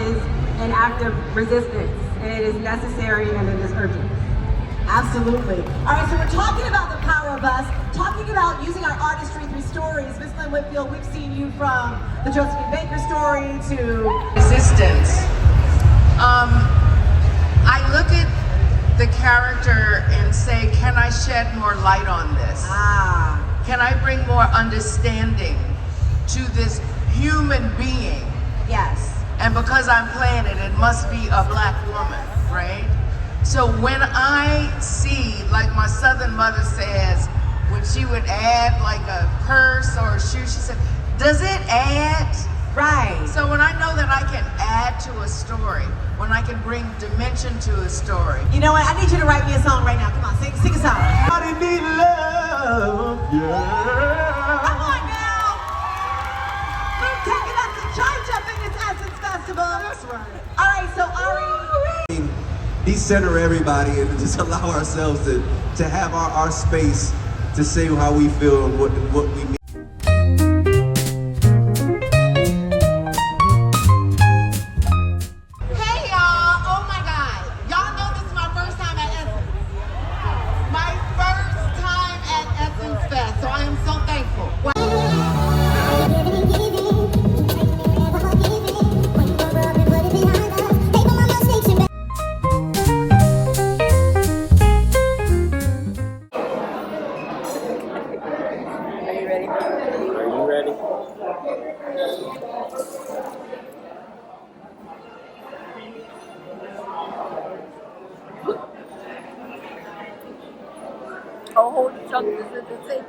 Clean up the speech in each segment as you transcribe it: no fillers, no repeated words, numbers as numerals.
is an act of resistance, and it is necessary and it is urgent. Absolutely. All right, so we're talking about the power of us, talking about using our artistry through stories. Miss Lynn Whitfield, we've seen you from the Josephine Baker story to resistance. I look at the character and say, can I shed more light on this? Can I bring more understanding to this human being? Yes. And because I'm playing it, it must be a black woman, right? So when I see, like my Southern mother says, when she would add like a purse or a shoe, she said, does it add? Right. So when I know that I can add to a story, when I can bring dimension to a story. You know what, I need you to write me a song right now. Come on, sing a song. I need love, yeah. Come on now. We're taking us to Church Up in this Essence Festival. That's right. All right, so Ari. Decenter everybody and just allow ourselves to have our space to say how we feel and what we mean. Hey y'all, oh my God. Y'all know this is my first time at Essence. My first time at Essence Fest, so I am so thankful. A whole chunk is in the thing.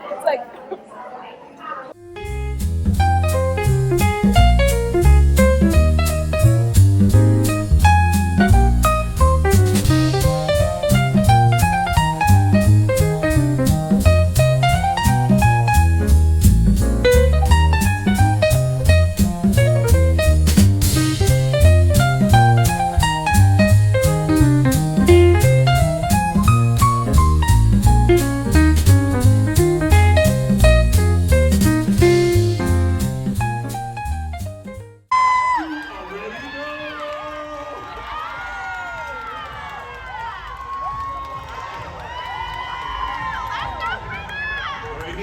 It's like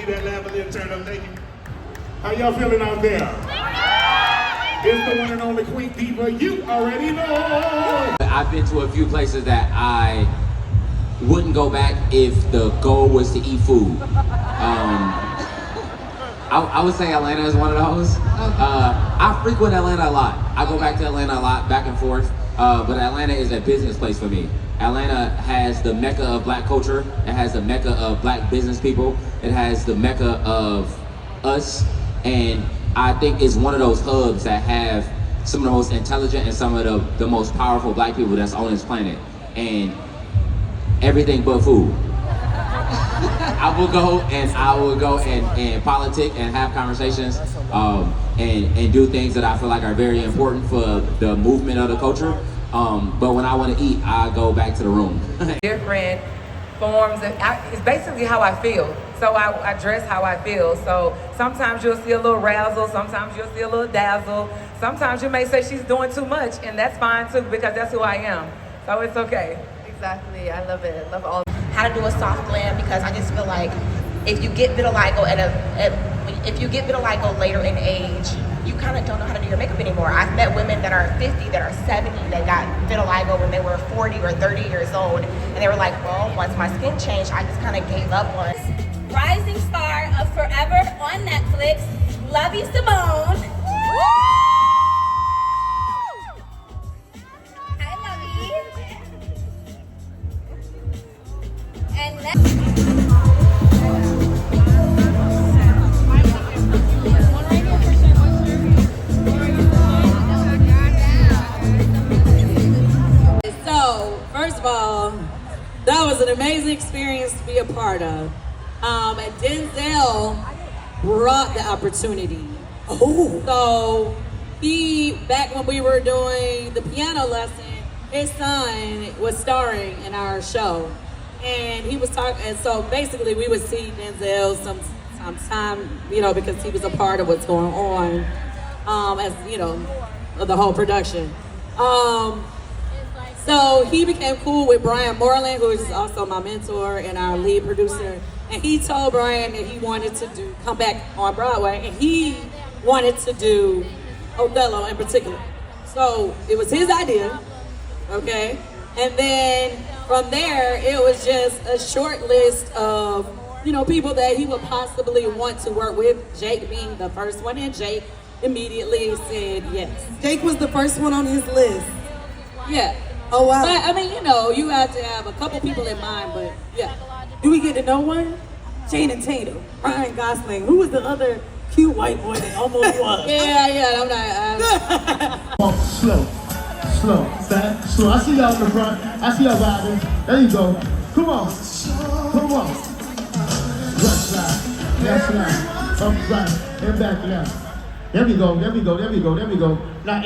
That laugh a little turn up, thank you. How y'all feeling out there? It's the one and only Queen Diva, you already know. I've been to a few places that I wouldn't go back if the goal was to eat food. I would say Atlanta is one of those. I frequent Atlanta a lot. I go back to Atlanta a lot, back and forth. But Atlanta is a business place for me. Atlanta has the mecca of black culture. It has the mecca of black business people. It has the mecca of us. And I think it's one of those hubs that have some of the most intelligent and some of the most powerful black people that's on this planet. And everything but food. I will go and politic and have conversations and do things that I feel like are very important for the movement of the culture. But when I want to eat, I go back to the room. Different forms of, it's basically how I feel. So I dress how I feel. So sometimes you'll see a little razzle, sometimes you'll see a little dazzle. Sometimes you may say she's doing too much, and that's fine too, because that's who I am. So it's okay. exactly. I love it. I love all. How to do a soft glam, because I just feel like if you get vitiligo if you get vitiligo later in age, you kind of don't know how to do your makeup anymore. I've met women that are 50, that are 70, that got vitiligo when they were 40 or 30 years old, and they were like, well, once my skin changed, I just kind of gave up on it. Rising star of Forever on Netflix, Love You, Simone. Hi, Lovey. And So, first of all, that was an amazing experience to be a part of. And Denzel brought the opportunity. Oh. So he, back when we were doing the piano lesson, his son was starring in our show. And he was talking, and so basically we would see Denzel sometime, you know, because he was a part of what's going on, as you know, of the whole production. So he became cool with Brian Moreland, who is also my mentor and our lead producer. And he told Brian that he wanted to come back on Broadway, and he wanted to do Othello in particular. So it was his idea, okay? And then from there, it was just a short list of, you know, people that he would possibly want to work with, Jake being the first one, and Jake immediately said yes. Jake was the first one on his list. Yeah. Oh, wow. But, I mean, you know, you have to have a couple people in mind, but yeah. Do we get to know one? Channing Tatum, Ryan Gosling. Who was the other cute white boy that almost was? Yeah, I'm not. Slow, fast, slow. I see y'all in the front. I see y'all vibing. There you go. Come on. Right side, left side, up right, and back left. There we go. Now,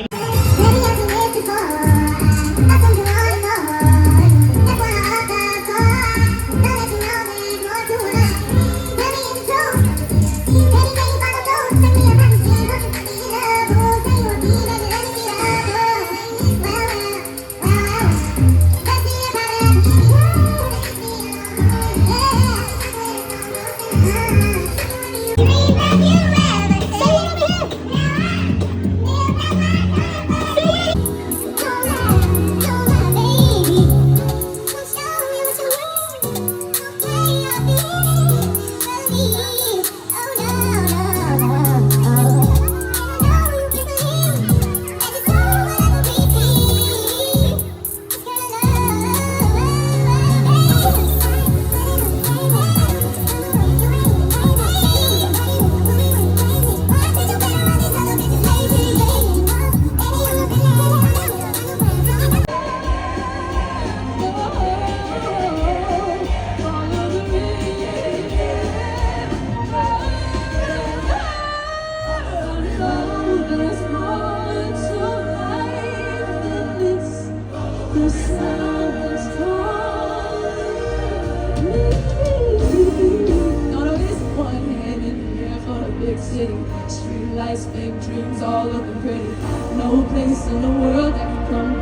Streetlights, fake dreams, all looking pretty. No place in the world that can come.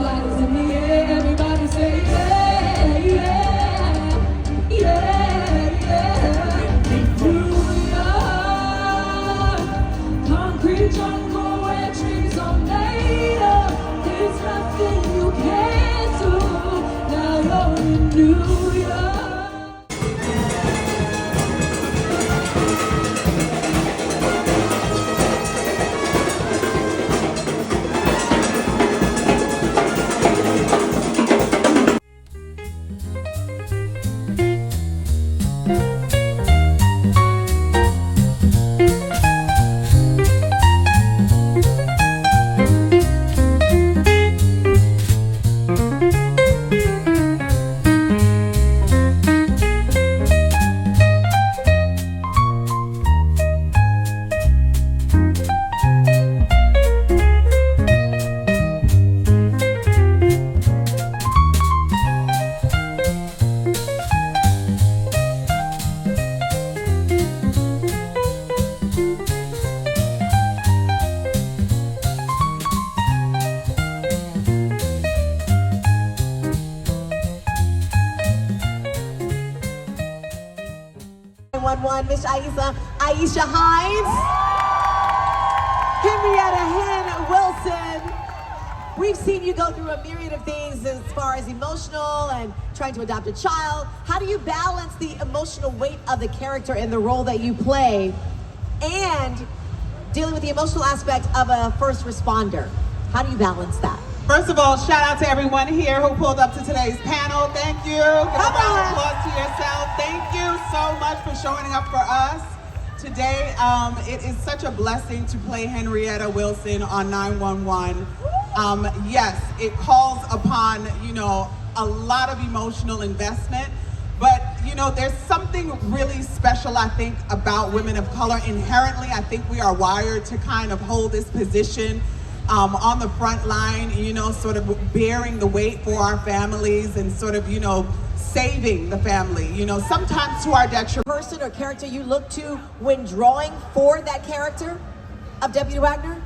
Lights in the air, everybody say yeah, yeah, yeah, yeah. New York, concrete jungle where trees are made of. There's nothing you can't do. Now you're in New York. Miss Aisha Hines, Henrietta Wilson. We've seen you go through a myriad of things as far as emotional and trying to adopt a child. How do you balance the emotional weight of the character and the role that you play and dealing with the emotional aspect of a first responder? How do you balance that? First of all, shout out to everyone here who pulled up to today's panel. Thank you. Give a round of applause to yourself. Thank you so much for showing up for us today. It is such a blessing to play Henrietta Wilson on 911. Yes, it calls upon, you know, a lot of emotional investment, but you know, there's something really special, I think, about women of color. Inherently, I think we are wired to kind of hold this position on the front line, you know, sort of bearing the weight for our families and sort of, you know, saving the family, you know, sometimes to our detriment. Person or character you look to when drawing for that character of Deputy Wagner?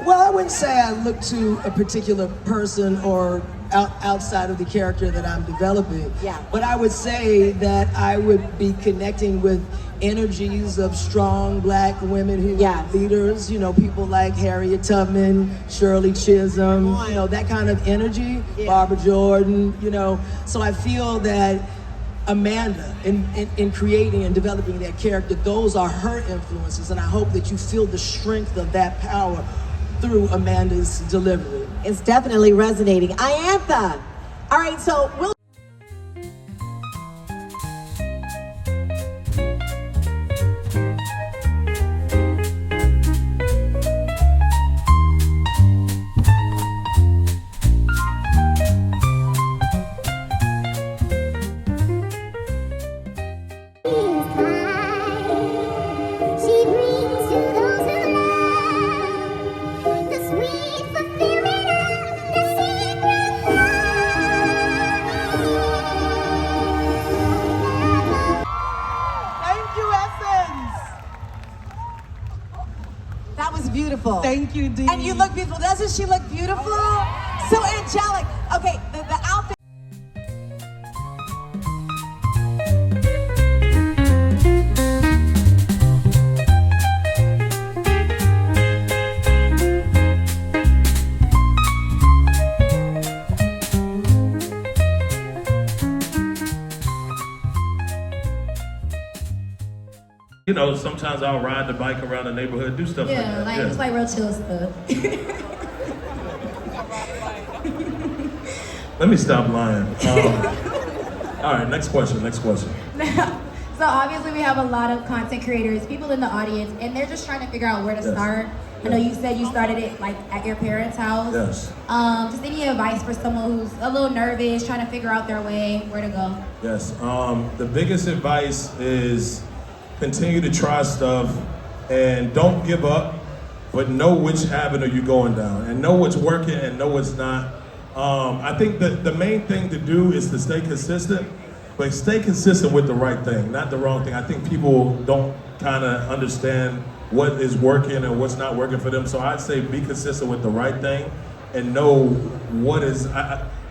Well, I wouldn't say I look to a particular person or outside of the character that I'm developing. Yeah. But I would say that I would be connecting with energies of strong Black women who are leaders, you know, people like Harriet Tubman, Shirley Chisholm, you know, that kind of energy, Barbara Jordan, you know. So I feel that Amanda, in creating and developing that character, those are her influences, and I hope that you feel the strength of that power through Amanda's delivery. It's definitely resonating. Iantha! All right, so we'll beautiful. Thank you, Dee. And you look beautiful. Doesn't she look beautiful? So angelic. Okay, the outfit. You know, sometimes I'll ride the bike around the neighborhood, do stuff like that. Yeah, it's like real chill stuff. Let me stop lying. All right, next question. So obviously we have a lot of content creators, people in the audience, and they're just trying to figure out where to start. I know you said you started it like at your parents' house. Yes. Just any advice for someone who's a little nervous, trying to figure out their way, where to go? Yes. The biggest advice is continue to try stuff and don't give up, but know which avenue you're going down and know what's working and know what's not. I think that the main thing to do is to stay consistent, but stay consistent with the right thing, not the wrong thing. I think people don't kind of understand what is working and what's not working for them. So I'd say be consistent with the right thing and know what is,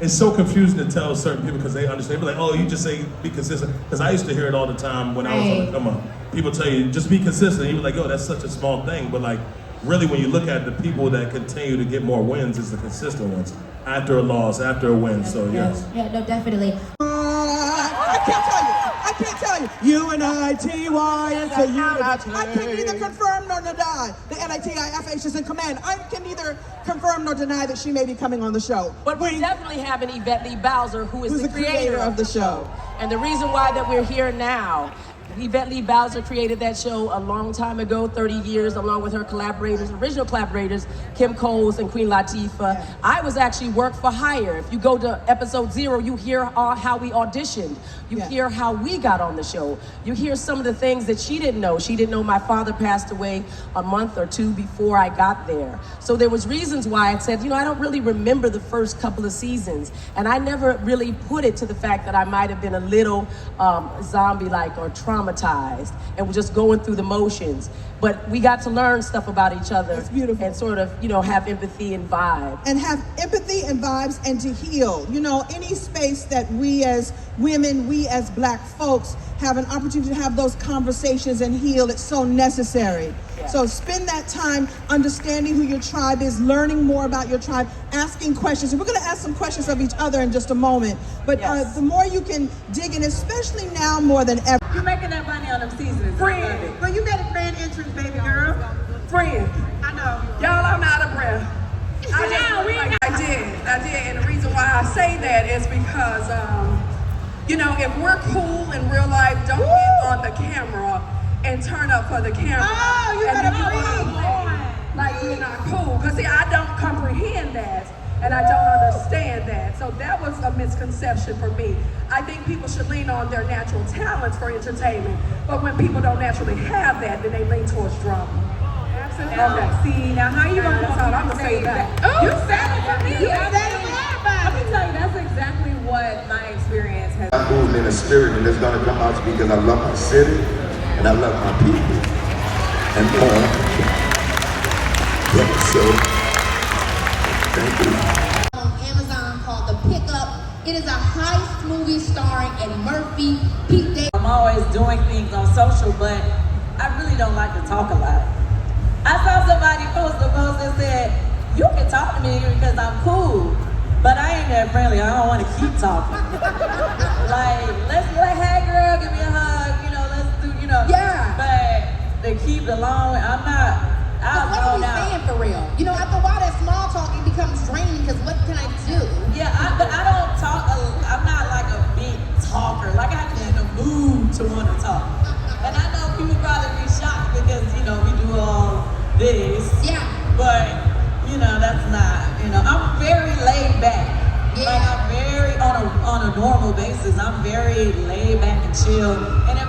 it's so confusing to tell certain people because they understand. They're like, oh, you just say be consistent. Because I used to hear it all the time when I was on the come up. People tell you, just be consistent. And you're like, oh, that's such a small thing. But like, really when you look at the people that continue to get more wins, it's the consistent ones. After a loss, after a win, so yes. Yeah, no, definitely. I can't tell you. U-N-I-T-Y, it's a unity. I can neither confirm nor deny the NITIFH is in command. I can neither confirm nor deny that she may be coming on the show. But we definitely have an Yvette Lee Bowser who's the creator of the show. And the reason why that we're here now, Yvette Lee Bowser created that show a long time ago, 30 years, along with her collaborators, original collaborators, Kim Coles and Queen Latifah. I was actually work for hire. If you go to episode 0, you hear how we auditioned. You hear how we got on the show. You hear some of the things that she didn't know. She didn't know my father passed away a month or two before I got there. So there was reasons why I said, you know, I don't really remember the first couple of seasons. And I never really put it to the fact that I might have been a little zombie-like or traumatized and we're just going through the motions. But we got to learn stuff about each other. That's beautiful. And sort of, you know, have empathy and vibe. And have empathy and vibes and to heal. You know, any space that we as women, we as Black folks have an opportunity to have those conversations and heal, it's so necessary. Yeah. So spend that time understanding who your tribe is, learning more about your tribe, asking questions. And we're gonna ask some questions of each other in just a moment. But the more you can dig in, especially now more than ever. You're making that money on them seasons. Friend. Well, you made a grand entrance, baby girl. Friend. I know. Y'all, I'm out of breath. I did. And the reason why I say that is because, you know, if we're cool in real life, don't get on the camera and turn up for the camera. Oh, you and better breathe. Like we're not cool. Because see, I don't comprehend that. And I don't understand that. So that was a misconception for me. I think people should lean on their natural talents for entertainment. But when people don't naturally have that, then they lean towards drama. Absolutely. See, now how you gonna come and say that? You said it for me. You said it for everybody. Let me tell you, that's exactly what my experience has. I moved in a spirit, and it's gonna come out because I love my city and I love my people. And more. Yeah, so thank you. On Amazon called The Pickup. It is a heist movie starring Eddie Murphy, Pete Davidson. I'm always doing things on social, but I really don't like to talk a lot. I saw somebody post a post that said, you can talk to me because I'm cool, but I ain't that friendly. I don't want to keep talking. Like, let's be like, hey girl, give me a hug, let's do, Yeah. But to keep it long, I'm not, What are we saying for real? After a while that small talking becomes draining because what can I do? Yeah, but I don't talk, I'm not like a big talker. Like I have to be in the mood to want to talk. And I know people probably be shocked because, we do all this. Yeah. But, that's not, I'm very laid back. Yeah. Like I'm very, on a normal basis, I'm very laid back and chill. And if